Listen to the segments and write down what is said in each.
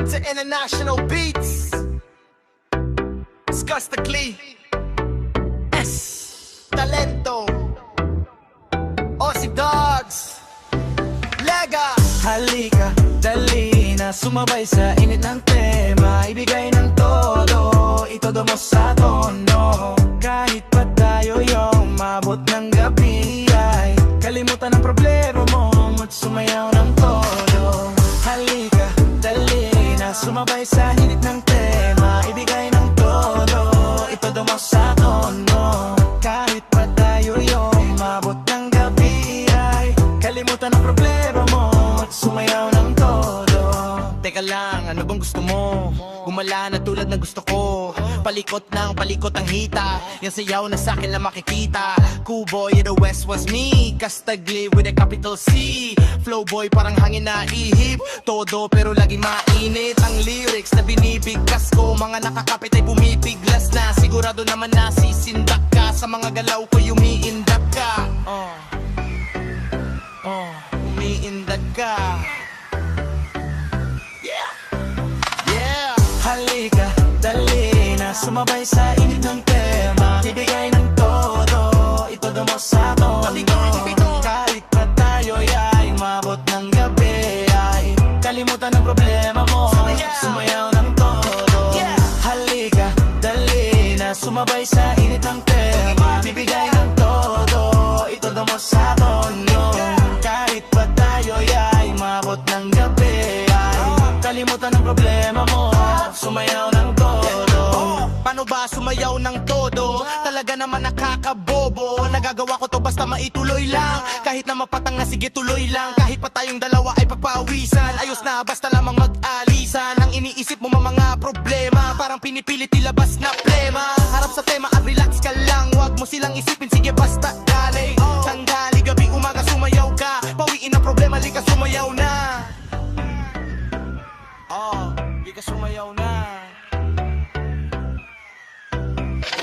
to international beats. Disgustingly Talento Aussie Dogs Lega. Halika, dali na sumabay sa init ng tema. Ibigay ng todo, itodo mo sa tono. Kahit pa tayo yung mabot ng gabi ay kalimutan ang problema mo at sumayaw ng todo. Halika, dali na sumabay sa init ng tema. Ibigay ng todo, itodo mo sa tono. Kahit pa tayo yung mabot ng gabi ay kalimutan ang problema mo at sumayaw ng todo. Teka lang, ano bang gusto mo? Gumala na tulad na gusto ko. Palikot ng palikot ang hita. Yan sayaw na sa'kin lang makikita. Cool boy in the west was me. Castagli with a capital C. Flow boy parang hangin na ihip. Todo pero laging mainit. Ang lyrics na binibigkas ko. Mga nakakapit ay bumibiglas na. Sigurado naman na sisindak ka. Sa mga galaw ko umiindak ka. Umiindak ka. Halika, dali na sumabay sa init ng tema. Ibigay ng todo, itodo mo sa tono. Kahit pa tayo ay mabot ng gabi ay kalimutan ang problema mo, sumayaw ng todo. Halika, dali na sumabay sa init ng tema. Ibigay ng todo, itodo mo sa tono. Kahit pa tayo ay mabot ng gabi ay kalimutan ang problema mo, sumayaw ng todo. Paano ba sumayaw ng todo? Talaga naman nakakabobo. Nagagawa ko to basta maituloy lang. Kahit na mapatang na sige tuloy lang. Kahit pa tayong dalawa ay pagpawisan. Ayos na basta lamang mag-alisan. Ang iniisip mo mga problema parang pinipilit ilabas na plema. Harap sa tema at relax ka lang. Huwag mo silang isipin, sige basta galing. Tanghali, gabi, umaga sumayaw ka. Pawiin ang problema, lika sumayaw na. Lika sumayaw na.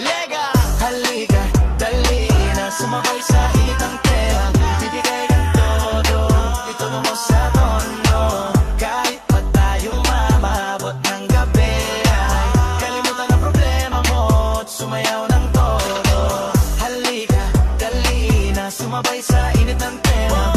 Lega! Halika, dali na sumabay sa init ng tema. Bibigay ng todo, itodo mo sa tono. Kahit pa tayo mamabot ng gabi ay kalimutan ang problema mo at sumayaw ng todo. Halika, dali na sumabay sa init ng tema.